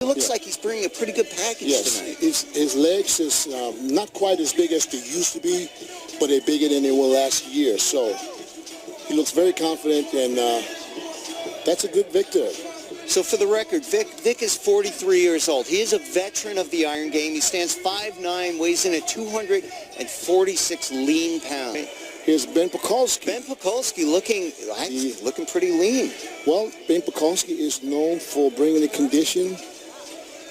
It looks like he's bringing a pretty good package tonight. His legs is not quite as big as they used to be, but they're bigger than they were last year. So he looks very confident, and that's a good victor. So for the record, Vic is 43 years old. He is a veteran of the Iron Game. He stands 5'9", weighs in at 246 lean pounds. Here's Ben Pakulski. Ben Pakulski looking pretty lean. Well, Ben Pakulski is known for bringing the condition.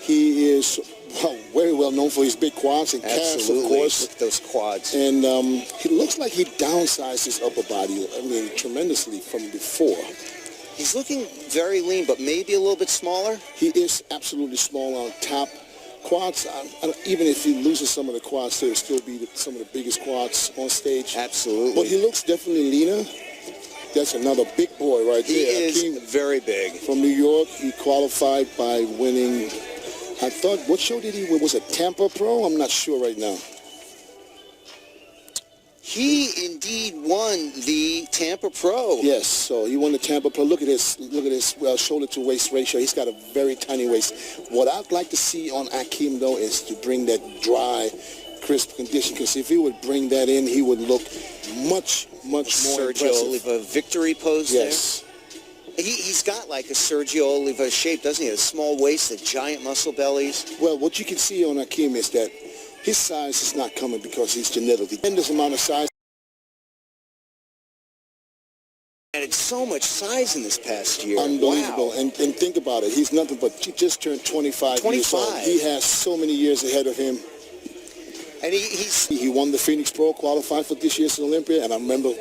He is very well known for his big quads and calves, of course. Look at those quads. And he looks like he downsized his upper body, tremendously from before. He's looking very lean, but maybe a little bit smaller. He is absolutely small on top. Quads, even if he loses some of the quads, he'll still be some of the biggest quads on stage. Absolutely. But he looks definitely leaner. That's another big boy right there. He is very big. From New York, he qualified by winning, I thought, what show did he win? Was it Tampa Pro? I'm not sure right now. He indeed won the Tampa Pro. Yes, so he won the Tampa Pro. Look at his shoulder to waist ratio. He's got a very tiny waist. What I'd like to see on Akeem though is to bring that dry, crisp condition. Because if he would bring that in, he would look much more Sergio Oliva victory pose there. He's got like a Sergio Oliva shape, doesn't he? A small waist, the giant muscle bellies. Well, what you can see on Akeem is that his size is not coming because he's genetically. Tremendous amount of size. Added so much size in this past year. Unbelievable. Wow. And think about it. He's nothing but, he just turned 25 years old. He has so many years ahead of him. And he won the Phoenix Pro, qualified for this year's Olympia, and I remember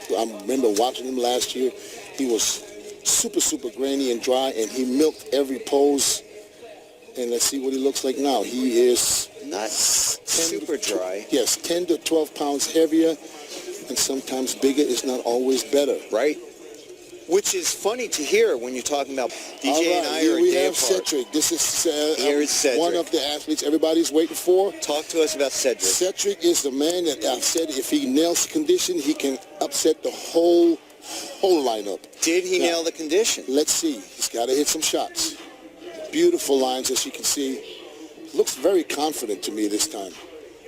watching him last year. He was super grainy and dry, and he milked every pose. And let's see what he looks like now. He is not super dry. Yes, 10 to 12 pounds heavier, and sometimes bigger is not always better. Right. Which is funny to hear when you're talking about DJ and I here are a we day have apart. Cedric. This is Cedric. One of the athletes everybody's waiting for. Talk to us about Cedric. Cedric is the man that I've said if he nails the condition, he can upset the whole lineup. Did he nail the condition? Let's see. He's got to hit some shots. Beautiful lines, as you can see. Looks very confident to me this time.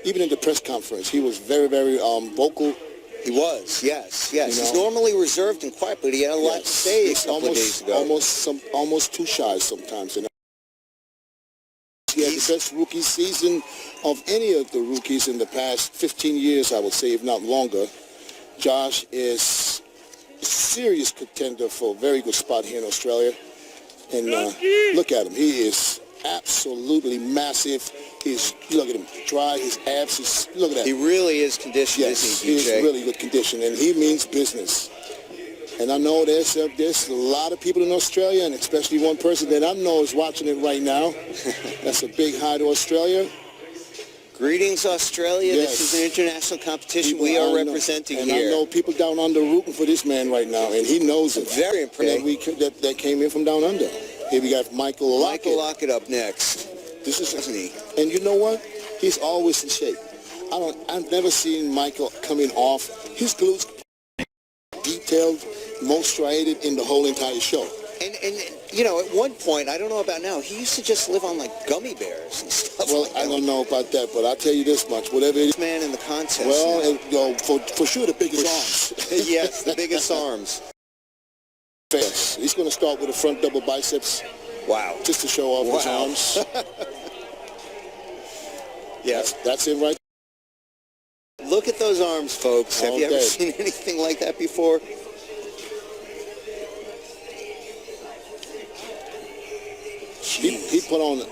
Even in the press conference, he was very vocal. He was, yes. You know? He's normally reserved and quiet, but he had a lot to say a couple of days ago. Almost too shy sometimes. You know? He had the best rookie season of any of the rookies in the past 15 years, I would say, if not longer. Josh is a serious contender for a very good spot here in Australia. And look at him. He is absolutely massive. Look at him, dry, his abs, look at that. He really is conditioned, yes, isn't he, DJ? He is really good condition, and he means business. And I know there's a lot of people in Australia, and especially one person that I know is watching it right now. That's a big hi to Australia. Greetings, Australia. Yes. This is an international competition we are representing here. And I know people down under rooting for this man right now, and he knows it. Very impressive. That came in from down under. Here we got Michael Lockett. Michael Lockett up next. This is, isn't he? And you know what? He's always in shape. I've never seen Michael coming off. His glutes detailed, most striated in the whole entire show. And you know, at one point, I don't know about now, he used to just live on like gummy bears and stuff. Well, like I that. don't know about that, but I'll tell you this much: whatever it is, man in the contest. well, and, you know, for sure the biggest arms. Yes, the biggest arms. Fast. He's going to start with a front double biceps. Wow. Just to show off his arms. Yeah. That's it right. Look at those arms, folks. Have you ever seen anything like that before? He put on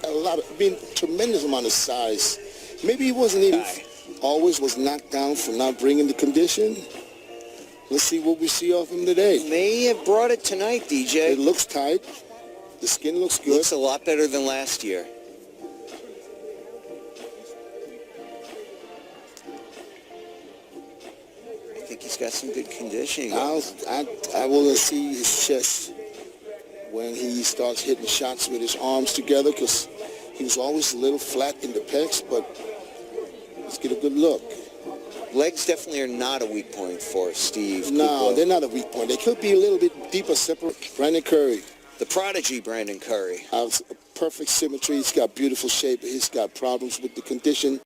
a lot of, tremendous amount of size. Maybe he wasn't even, always was knocked down for not bringing the condition. Let's see what we see of him today. May have brought it tonight, DJ. It looks tight. The skin looks good. Looks a lot better than last year. I think he's got some good conditioning. I want to see his chest when he starts hitting shots with his arms together, because he was always a little flat in the pecs, but let's get a good look. Legs definitely are not a weak point for Steve. No, they're not a weak point. They could be a little bit deeper separate. Brandon Curry. The prodigy, Brandon Curry. Perfect symmetry. He's got beautiful shape. He's got problems with the condition.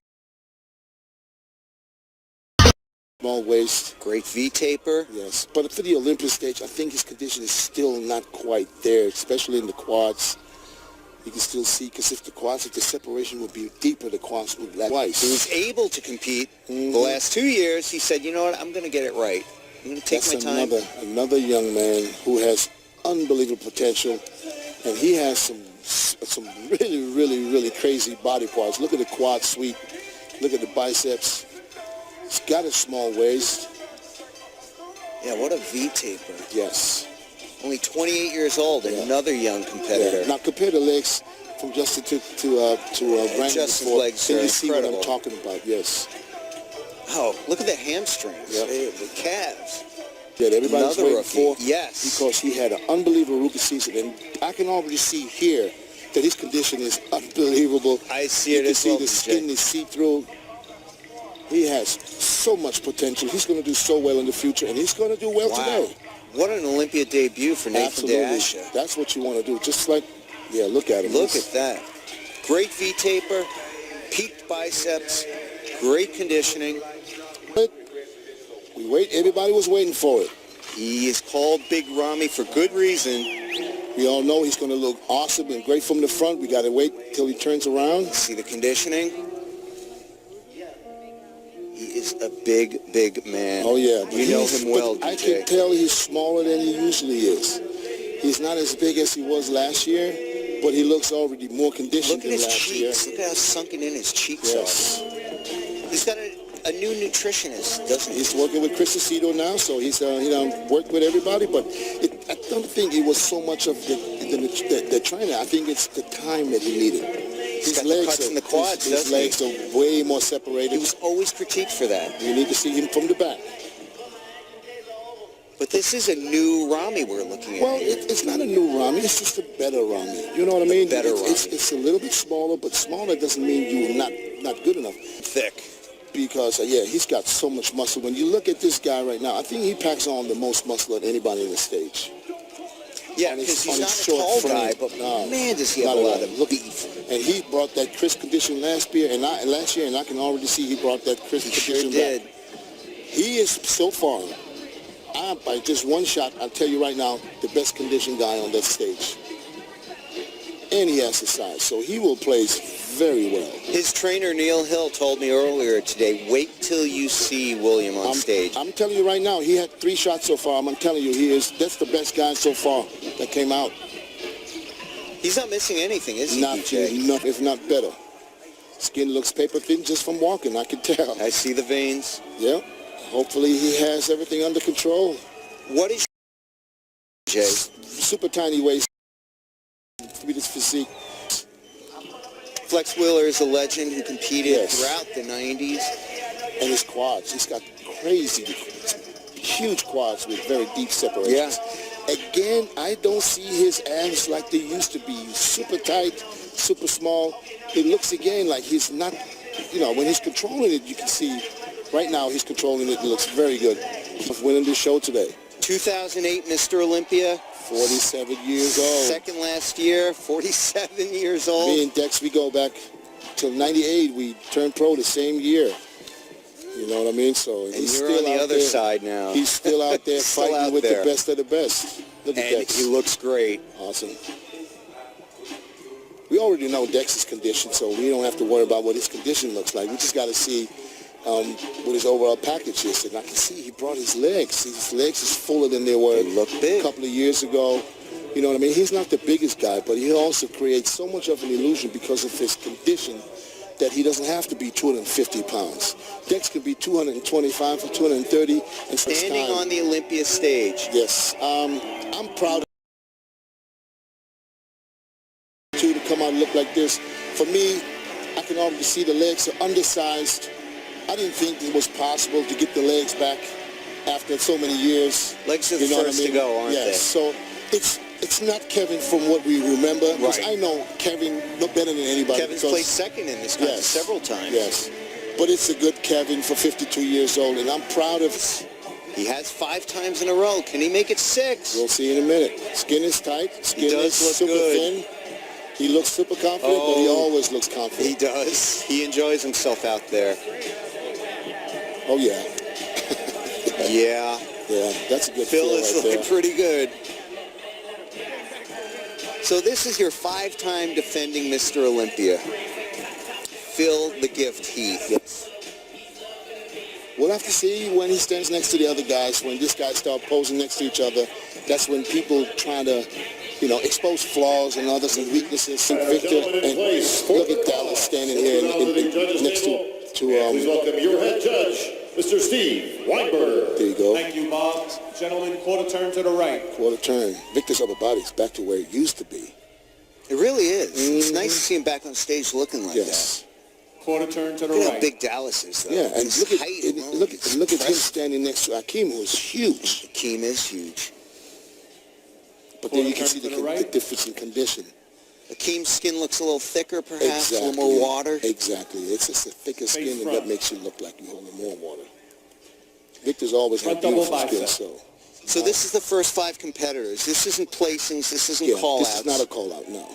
Small waist. Great V-taper. Yes, but for the Olympia stage, I think his condition is still not quite there, especially in the quads. You can still see, because if the separation would be deeper, the quads would lag twice. He was able to compete the last 2 years. He said, you know what, I'm going to get it right. I'm going to take my time. Another young man who has unbelievable potential, and he has some really, really, really crazy body parts. Look at the quad sweep. Look at the biceps. He's got a small waist. Yeah, what a V-taper. Yes. Only 28 years old, and another young competitor. Yeah. Now compare the legs from Justin to Brandon. Justin's before. legs Can are you see incredible. what I'm talking about? Yes. Oh, look at the hamstrings, Yep. the calves. That everybody's Another waiting rookie. for. Yes. Because he had an unbelievable rookie season, and I can already see here that his condition is unbelievable. I see it as You well, can see the skin is see-through. He has so much potential. He's going to do so well in the future, and he's going to do well today. What an Olympia debut for Nathan Absolutely. Deasha. That's what you want to do. Just like, yeah, look at him. Look at that. Great V-taper, peaked biceps, great conditioning. We wait. Everybody was waiting for it. He is called Big Ramy for good reason. We all know he's going to look awesome and great from the front. We got to wait till he turns around. See the conditioning? He is a big, big man. Oh, yeah. You know him well, I DJ. can tell he's smaller than he usually is. He's not as big as he was last year, but he looks already more conditioned Look at than his last year. cheeks. Look how sunken in his cheeks Yes. are. He's got a new nutritionist, doesn't he? He's working with Chris Aceto now, so he's worked with everybody. But I don't think it was so much of the trainer. I think it's the time that he needed. He's got the cuts in the quads, his legs are way more separated. He was always critiqued for that. You need to see him from the back. But this is a new Ramy we're looking at. Well, it's not a new Ramy. It's just a better Ramy. You know what I mean? Better Ramy. It's a little bit smaller, but smaller doesn't mean you're not good enough. Thick. Because, he's got so much muscle. When you look at this guy right now, I think he packs on the most muscle of anybody in the stage. Yeah, because he's not a tall guy, but man, does he have a lot of beef. And he brought that crisp condition last year, and I can already see he brought that crisp condition did. back. He is so far, by just one shot, I'll tell you right now, the best conditioned guy on that stage. And he has the size, so he will place very well. His trainer, Neil Hill, told me earlier today, wait till you see William on stage. I'm telling you right now, he had 3 shots so far. I'm telling you, that's the best guy so far that came out. He's not missing anything, is he, DJ? If not better. Skin looks paper thin just from walking, I can tell. I see the veins. Yeah. Hopefully he has everything under control. What is Jay? Super tiny waist. With his physique. Flex Wheeler is a legend who competed throughout the 90s. And his quads. He's got crazy, huge quads with very deep separations. Yeah. Again, I don't see his abs like they used to be. Super tight, super small. It looks again like he's not, when he's controlling it, you can see right now he's controlling it. It looks very good. He's winning this show today. 2008 Mr. Olympia. 47 years old. Second last year, 47 years old. Me and Dex, we go back till 98. We turned pro the same year. You know what I mean? So and he's you're still on the out other there. Side now. He's still out there Still fighting out with there. the best of the best. Look at And Dex. he looks great. Awesome. We already know Dex's condition, so we don't have to worry about what his condition looks like. We just got to see what his overall package is. And I can see he brought his legs. His legs is fuller than they were They look big. a couple of years ago. You know what I mean? He's not the biggest guy, but he also creates so much of an illusion because of his condition that he doesn't have to be 250 pounds. Dex can be 225 or 230. And Standing on the Olympia stage. Yes. I'm proud of him to come out and look like this. For me, I can already see the legs are undersized. I didn't think it was possible to get the legs back after so many years. Legs are the first to go, aren't they? So it's not Kevin from what we remember. Because I know Kevin no better than anybody. Kevin's placed second in this contest several times. Yes. But it's a good Kevin for 52 years old, and I'm proud of He has 5 times in a row. Can he make it 6? We'll see in a minute. Skin is tight. Skin does is look super good. thin. He looks super confident, but he always looks confident. He does. He enjoys himself out there. Oh, yeah. Yeah. Yeah, that's a good Phil feel is right looking there. pretty good. So this is your 5-time defending Mr. Olympia. Phil the Gift Heath. Yes. We'll have to see when he stands next to the other guys. When this guy start posing next to each other, that's when people try to, you know, expose flaws and others and weaknesses. And Victor, and look at Dallas standing here next to please welcome your head judge, Mr. Steve Weinberger. There you go. Thank you, Bob. Gentlemen, quarter turn to the right. Quarter turn. Victor's upper body's back to where it used to be. It really is. It's nice to see him back on stage looking like Yes. Quarter turn to the that. Look at how right. big Dallas is, though. Yeah, and His look height at alone look is at him impressive. standing next to Akeem, who is huge. Akeem is huge. But then you Quarter can see turn to the the right. difference in condition. Akeem's skin looks a little thicker, perhaps, Exactly. a little more water. Exactly. It's just a thicker skin, and front. that makes you look like you're holding more water. Victor's always had Front double beautiful skin, bicep. so. So this is the first 5 competitors. This isn't placings. This isn't Yeah, call-outs. this is not a call-out, no.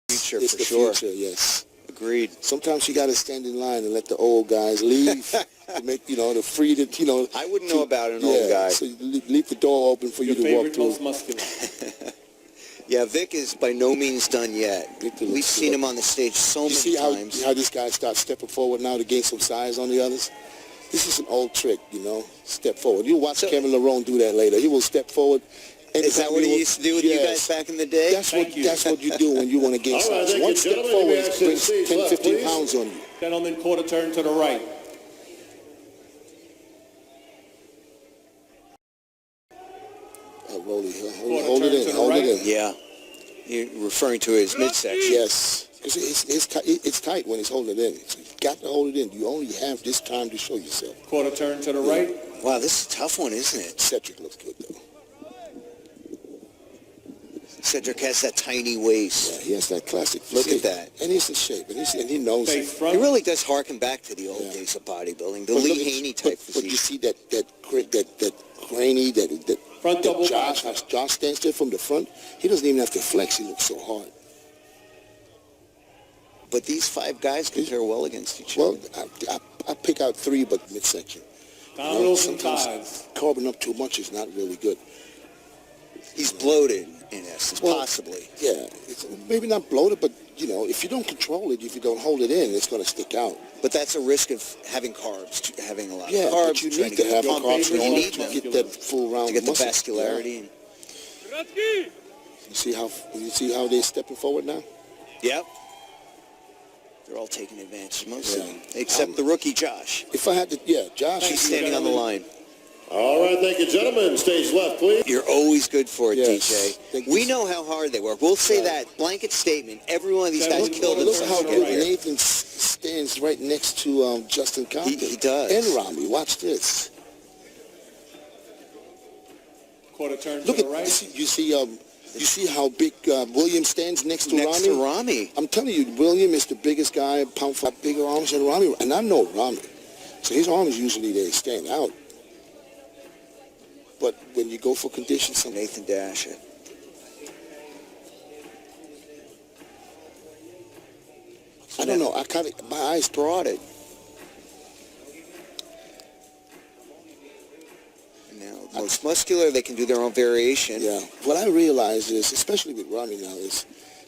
future, It's for the sure. future, yes. Agreed. Sometimes you got to stand in line and let the old guys leave to make, you know, to free the, you know. I wouldn't know about an old guy. So you leave the door open for Your you to walk favorite, through. most muscular. Yeah, Vic is by no means done yet. Victor We've looks seen good. him on the stage so You many see times. how this guy starts stepping forward now to gain some size on the others? This is an old trick, you know, step forward. You'll watch So- Kevin Lerone do that later. He will step forward. Is that what he used to do with you guys Yes. back in the day? That's what, Thank you. that's what you do when you want to gain All right, size. thank One you, step gentlemen. forward You may actually brings stage 10, left, 15 please. pounds on you. Gentlemen, quarter turn to the right. Rolly, Quarter hold it turn in, to the hold right. it in. Yeah. You're referring to his midsection. Yes, because it's tight when he's holding it in. So you got to hold it in. You only have this time to show yourself. Quarter turn to the right. Wow, this is a tough one, isn't it? Cedric looks good, though. Cedric has that tiny waist. Yeah, he has that classic Look physique. at that. And he's in shape, and he knows Face it. front. It really does harken back to the old Yeah. days of bodybuilding, the But Lee look at- Haney type but you physique. see that grainy, that Front double Josh, bicep. how Josh stands there from the front. He doesn't even have to flex. He looks so hard. But these 5 guys compare well against each other. Well, I pick out 3, but midsection. Abdominals and sometimes thighs. Carving up too much is not really good. He's bloated, in essence, Well, possibly. Yeah, it's maybe not bloated, but, you know, if you don't control it, if you don't hold it in, it's going to stick out. But that's a risk of having carbs, having a lot Yeah, of carbs. but you trying need to get have the pump. carbs in You order need to them get that full round to get the muscle. vascularity. Yeah. You see how they're stepping forward now? Yep. They're all taking advantage, most of Yeah. them, except the rookie Josh. If I had to, Josh. He's standing on the line. All right, thank you, gentlemen. Stage left, please. You're always good for it, Yes. DJ. We know how hard they work. We'll say that blanket statement. Every one of these guys killed Look themselves how to good get here. Nathan stands right next to Justin Compton. He does. And Rami. Watch this. Quarter turn to Look the at right. you see how big William stands next to Next Rami? to Rami. I'm telling you, William is the biggest guy, pound for bigger arms than Rami. And I know Rami. So his arms usually they stand out. But when you go for conditions, Nathan Dasher. I don't know. My eyes brought it. Now, most muscular, they can do their own variation. Yeah. What I realize is, especially with Rami now, is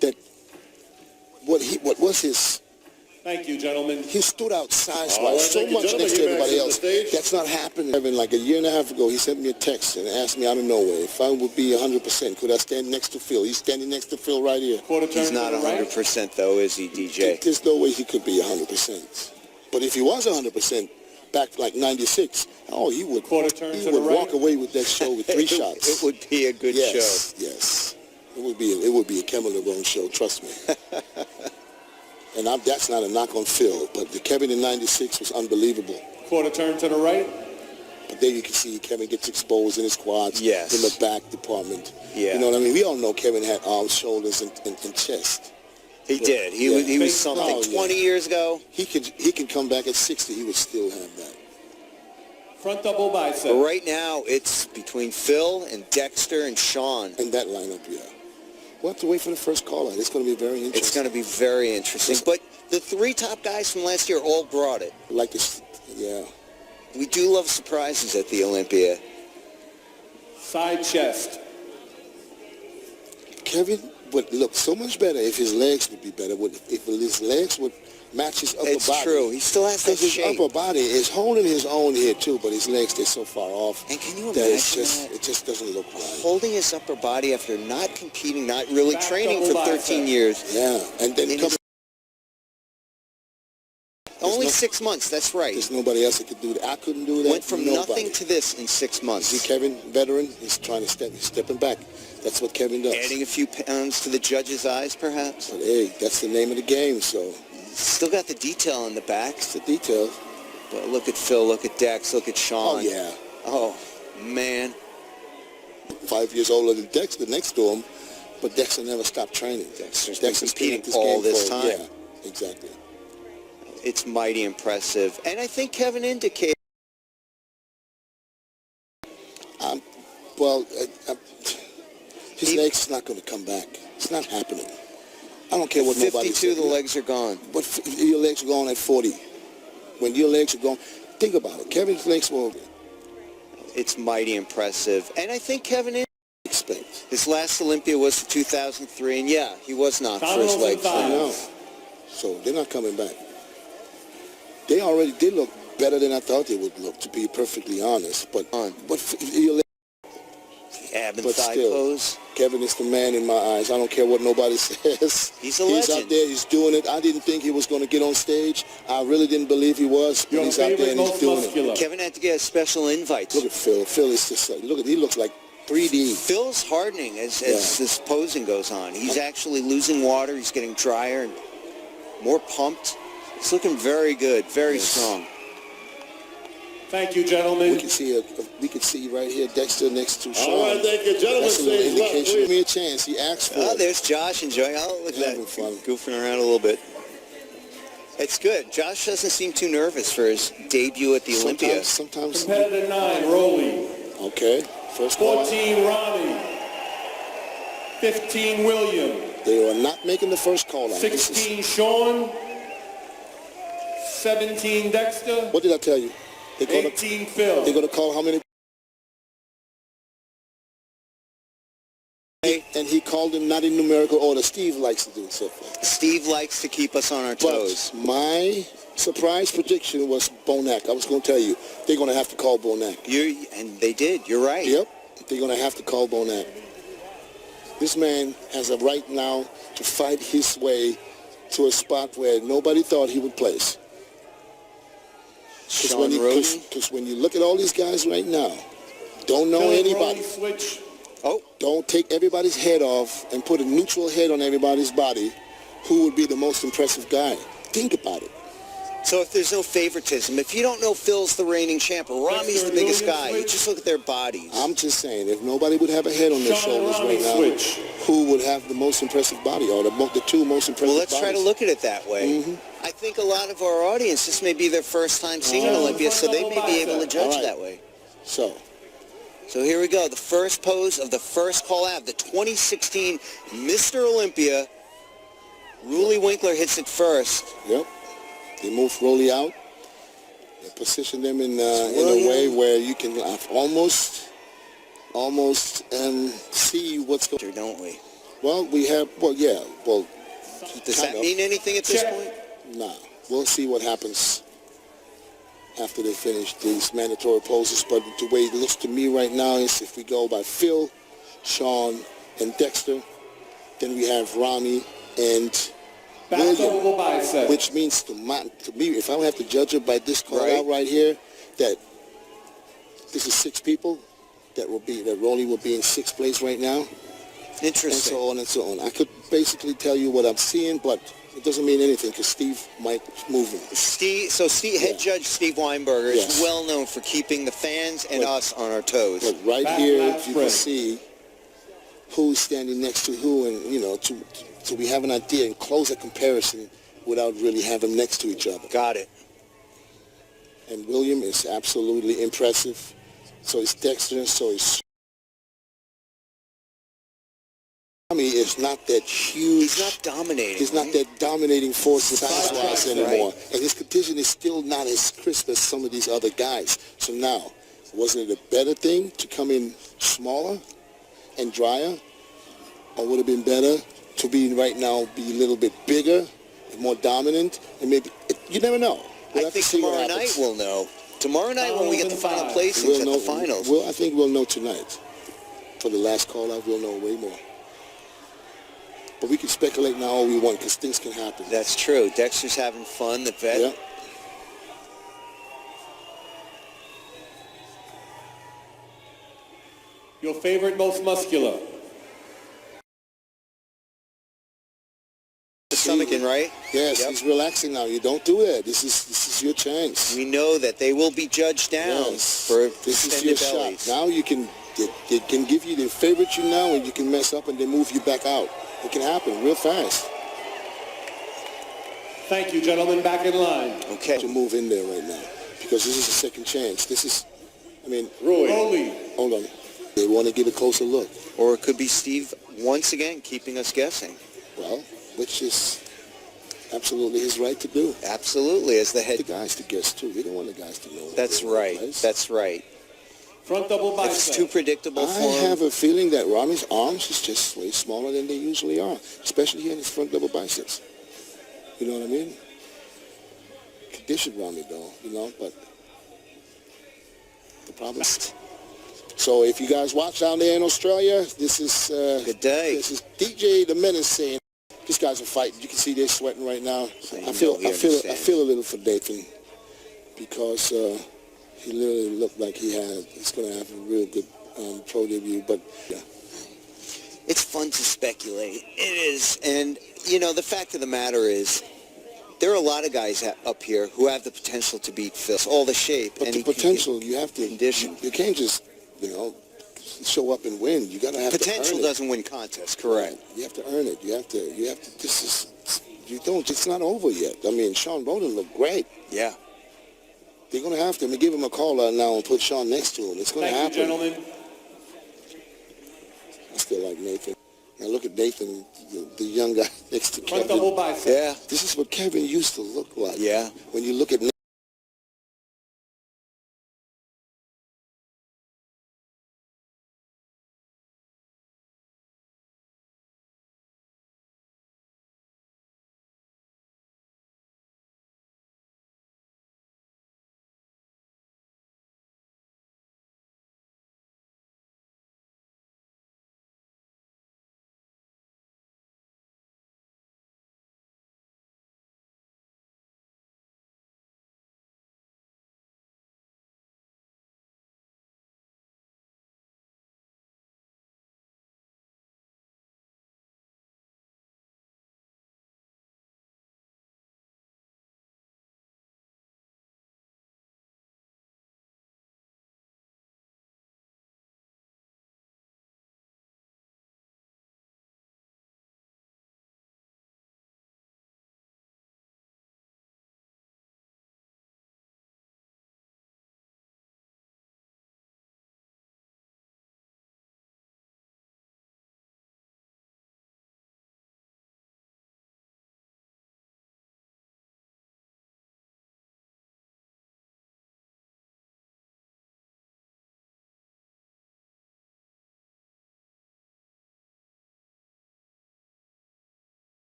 that what was his. Thank you, gentlemen. He stood out All right, size-wise so thank you, much gentlemen. next to You may everybody exit else. the stage. That's not happening. Evan, like a year and a half ago, he sent me a text and asked me out of nowhere if I would be 100%. Could I stand next to Phil? He's standing next to Phil right here. Quarter turn He's to not the right. 100% though, is he, DJ? There's no way he could be 100%. But if he was 100% back like 96, he would Quarter turn he to the would right. walk away with that show with 3 shots. It would be a good yes, show. Yes. It would be a Kevin Lerone show, trust me. And that's not a knock on Phil, but the Kevin in 96 was unbelievable. Quarter turn to the right. But there you can see Kevin gets exposed in his quads, Yes. in the back department. Yeah. You know what I mean? We all know Kevin had arms, shoulders, and chest. He did. He was something. 20 years ago. He can come back at 60. He would still have that. Front double bicep. But right now, it's between Phil and Dexter and Shawn. And that lineup, yeah. We'll have to wait for the first call-out. It's going to be very interesting. It's going to be very interesting. But the three top guys from last year all brought it. Like this, yeah. We do love surprises at the Olympia. Side chest. Kevin would look so much better if his legs would be better. If his legs would match his upper body. It's true. He still has that Because his shape. upper body is holding his own here too, but his legs, they're so far off. And can you that imagine it just doesn't look right. Holding his upper body after not competing, not really training for 13 years. Yeah, and then Only 6 months, that's right. There's nobody else that could do that. I couldn't do that. Went from nothing to this in 6 months. See, Kevin, veteran, he's trying to stepping back. That's what Kevin does. Adding a few pounds to the judge's eyes, perhaps. But hey, that's the name of the game, so. Still got the detail in the back. It's the detail. But look at Phil, look at Dex, look at Shawn. Oh, yeah. Oh, man. 5 years older than Dexter next to him, but Dexter never stopped training. Dexter's competing been all this time. Yeah, exactly. It's mighty impressive. And I think Kevin indicated. His leg's not going to come back. It's not happening. I don't care what nobody says. 52, the legs are gone. But your legs are gone at 40. When your legs are gone, think about it. Kevin's legs were. It's mighty impressive. And I think Kevin expect. His last Olympia was 2003, and yeah, he was knocked for his legs. I know. So they're not coming back. They already did look better than I thought they would look, to be perfectly honest. But your legs. Ab and but thigh still, pose. Kevin is the man in my eyes. I don't care what nobody says. He's a legend. He's out there. He's doing it. I didn't think he was going to get on stage. I really didn't believe he was. But he's out there and he's doing it. Kevin had to get a special invite. Look at Phil. Phil is just like, look at, he looks like 3D. Phil's hardening as this posing goes on. He's actually losing water. He's getting drier and more pumped. He's looking very good, very strong. Thank you, gentlemen. We can see right here Dexter next to Shawn. All right, thank you, gentlemen. That's a little indication. Give me a chance. He asked for it. There's Josh enjoying. Oh, look at that. Having fun. Goofing around a little bit. It's good. Josh doesn't seem too nervous for his debut at the Olympia. Sometimes. Competitor 9, Rolly. Okay. First call. 14, Ronnie. 15, William. They are not making the first call out. 16, Shawn. 17, Dexter. What did I tell you? 18, Phil. They're going to call how many? And he called them not in numerical order. Steve likes to do so. Steve likes to keep us on our toes. But my surprise prediction was Bonac. I was going to tell you, they're going to have to call Bonac. And they did. You're right. Yep. They're going to have to call Bonac. This man has a right now to fight his way to a spot where nobody thought he would place. Because when you look at all these guys right now, don't know anybody. Switch. Don't take everybody's head off and put a neutral head on everybody's body. Who would be the most impressive guy? Think about it. So if there's no favoritism, if you don't know Phil's the reigning champ or Rami's the biggest guy, you just look at their bodies. I'm just saying, if nobody would have a head on their shoulders right now, who would have the most impressive body or the two most impressive Well, let's bodies? try to look at it that way. I think a lot of our audience, this may be their first time seeing an Olympia, so they may be able to judge that way. So here we go. The first pose of the first call out, the 2016 Mr. Olympia. Ruley Winkler hits it first. Yep. They move Rolly out. They position them in a way where you can almost see what's going on. Don't we? Well, we have, does that mean anything at this point? Nah. We'll see what happens after they finish these mandatory poses. But the way it looks to me right now is if we go by Phil, Shawn, and Dexter, then we have Rami and William, which means to me, if I have to judge it by this call out right here, that this is 6 people that Rolly will be in 6th place right now. Interesting. And so on and so on. I could basically tell you what I'm seeing, but it doesn't mean anything because Steve might move him. Head judge Steve Weinberger is well known for keeping the fans and us on our toes. But right here, you can see who's standing next to who, and so we have an idea and close a comparison without really having them next to each other. Got it. And William is absolutely impressive. So is Dexter. So is. Is not that huge. He's not dominating. He's not that dominating force size-wise anymore. Right. And his condition is still not as crisp as some of these other guys. So now, wasn't it a better thing to come in smaller and drier? Or would it have been better to be right now, be a little bit bigger and more dominant? And maybe, you never know. I think tomorrow night we'll know. Tomorrow night when we get the final placings at the finals. Well, I think we'll know tonight. For the last call-out, we'll know way more. But we can speculate now all we want because things can happen. That's true. Dexter's having fun, the vet. Yeah. Your favorite, most muscular. The stomach in, right? Yes, yep. He's relaxing now. You don't do that. This is your chance. We know that they will be judged down for this is extended your bellies. shot. Now you can, it can give you the favorite you now, and you can mess up and then move you back out. It can happen real fast. Thank you, gentlemen. Back in line. Okay. To move in there right now because this is a second chance. This is, Rhoden. Hold on. They want to get a closer look. Or it could be Steve once again keeping us guessing. Well, which is absolutely his right to do. Absolutely, as the head. The guys to guess too. We don't want the guys to know. That's right. That's right. Front double bicep. It's too predictable for him. I have a feeling that Rami's arms is just way smaller than they usually are, especially here in his front double biceps. You know what I mean? Conditioned Rami though, but the problem is. So if you guys watch down there in Australia, this is good day. This is DJ the Menace saying, these guys are fighting. You can see they're sweating right now. So I feel a little for Dathan because he literally looked like he's going to have a real good pro debut. But yeah, it's fun to speculate. It is, and the fact of the matter is, there are a lot of guys up here who have the potential to beat Phil. All the shape. But the potential, you have to condition. You can't just show up and win. You got to have potential to earn it. Doesn't win contests. Correct. You have to earn it. You have to. It's not over yet. Shawn Rhoden looked great. Yeah. They're going to have to give him a call out now and put Shawn next to him. It's going to happen. Thank you, gentlemen. I still like Nathan. Now look at Nathan, the young guy next to Front Kevin. double bicep. Yeah. This is what Kevin used to look like. Yeah. When you look at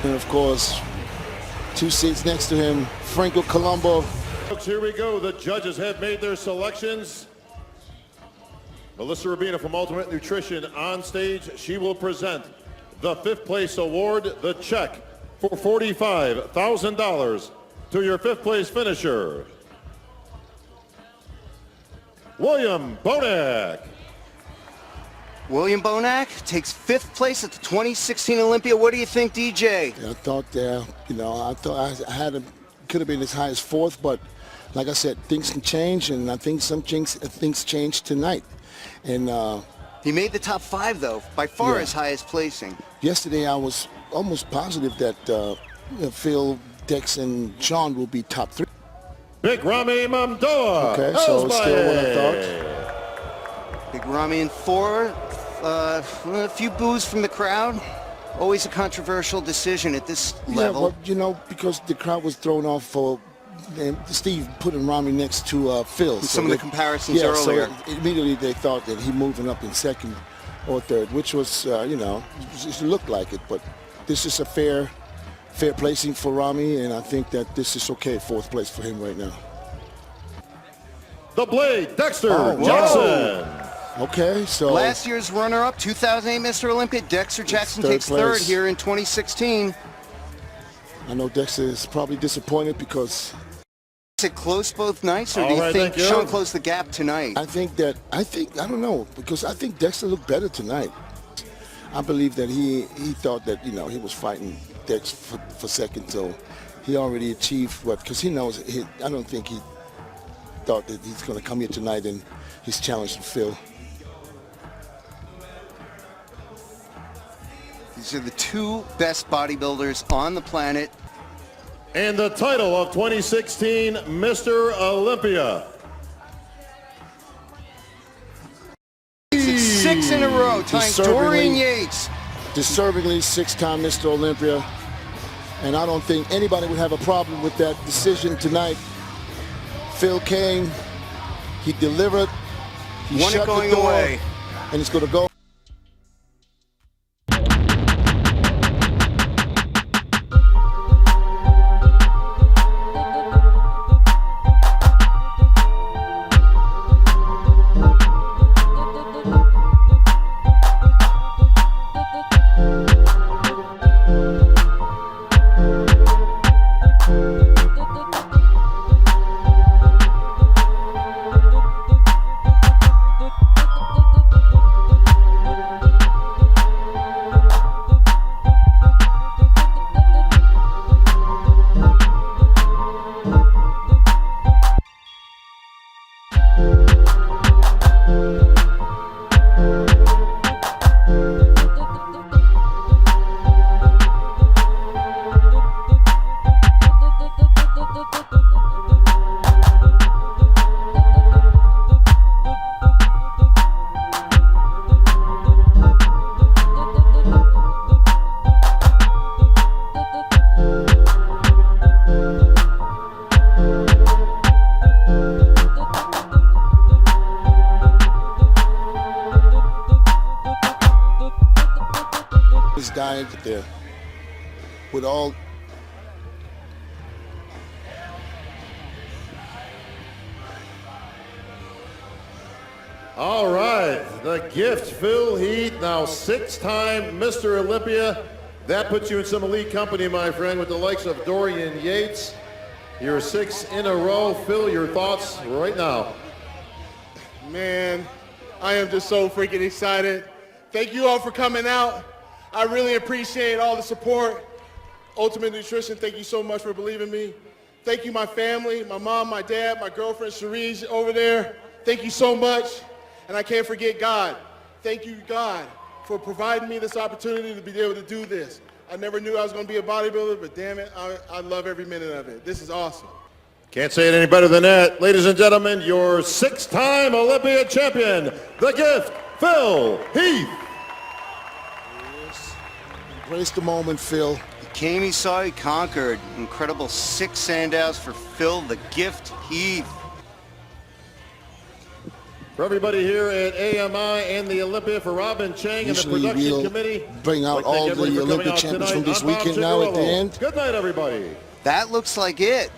And of course, 2 seats next to him, Franco Colombo. Folks, here we go. The judges have made their selections. Melissa Rubino from Ultimate Nutrition on stage. She will present the 5th place award, the check for $45,000 to your 5th place finisher, William Bonac. William Bonac takes 5th place at the 2016 Olympia. What do you think, DJ? I thought I thought I had could have been as high as 4th, but like I said, things can change, and I think some things change tonight. And he made the top 5, though, by far Yeah. his highest placing. yesterday I was almost positive that Phil, Dex, and Shawn will be top 3. Big Rami Mamdoa. Okay, so still what I thought. Big Rami in 4. A few boos from the crowd. Always a controversial decision at this level. Yeah, well, you know, because the crowd was thrown off for Steve putting Rami next to Phil. Some of the comparisons earlier. So immediately they thought that he moving up in 2nd or 3rd, which was, you know, it looked like it. But this is a fair placing for Rami, and I think that this is okay, 4th place for him right now. The Blade, Dexter Oh, Jackson. Okay, so Last year's runner-up, 2008 Mr. Olympia, Dexter Jackson takes 3rd place. here in 2016. I know Dexter is probably disappointed because Is it close both nights, or do All you right, think thank you. Shawn closed the gap tonight? I don't know, because I think Dexter looked better tonight. I believe that he thought that, you know, he was fighting Dex for 2nd, so he already achieved what, because he knows, I don't think he thought that he's going to come here tonight and he's challenged Phil. These are the 2 best bodybuilders on the planet. And the title of 2016 Mr. Olympia. 6 in a row, tying Dorian Yates. Deservingly 6-time Mr. Olympia. And I don't think anybody would have a problem with that decision tonight. Phil came, he delivered, he Won it shut going the door, away. and it's going to go. Died there with all All right, the gift, Phil Heath, now 6-time Mr. Olympia. That puts you in some elite company, my friend, with the likes of Dorian Yates. You're 6 in a row. Phil, your thoughts right now. Man, I am just so freaking excited. Thank you all for coming out. I really appreciate all the support. Ultimate Nutrition, thank you so much for believing me. Thank you, my family, my mom, my dad, my girlfriend, Cherise, over there. Thank you so much. And I can't forget God. Thank you, God, for providing me this opportunity to be able to do this. I never knew I was going to be a bodybuilder, but damn it, I love every minute of it. This is awesome. Can't say it any better than that. Ladies and gentlemen, your 6-time Olympia champion, the gift, Phil Heath. embrace the moment, Phil. He came, he saw, he conquered. Incredible 6 Sandals for Phil, the gift, Heath. For everybody here at AMI and the Olympia, for Robin Chang and the Usually production we'll committee. bring out all the Olympic champions from this weekend now at the end. Good night, everybody. That looks like it.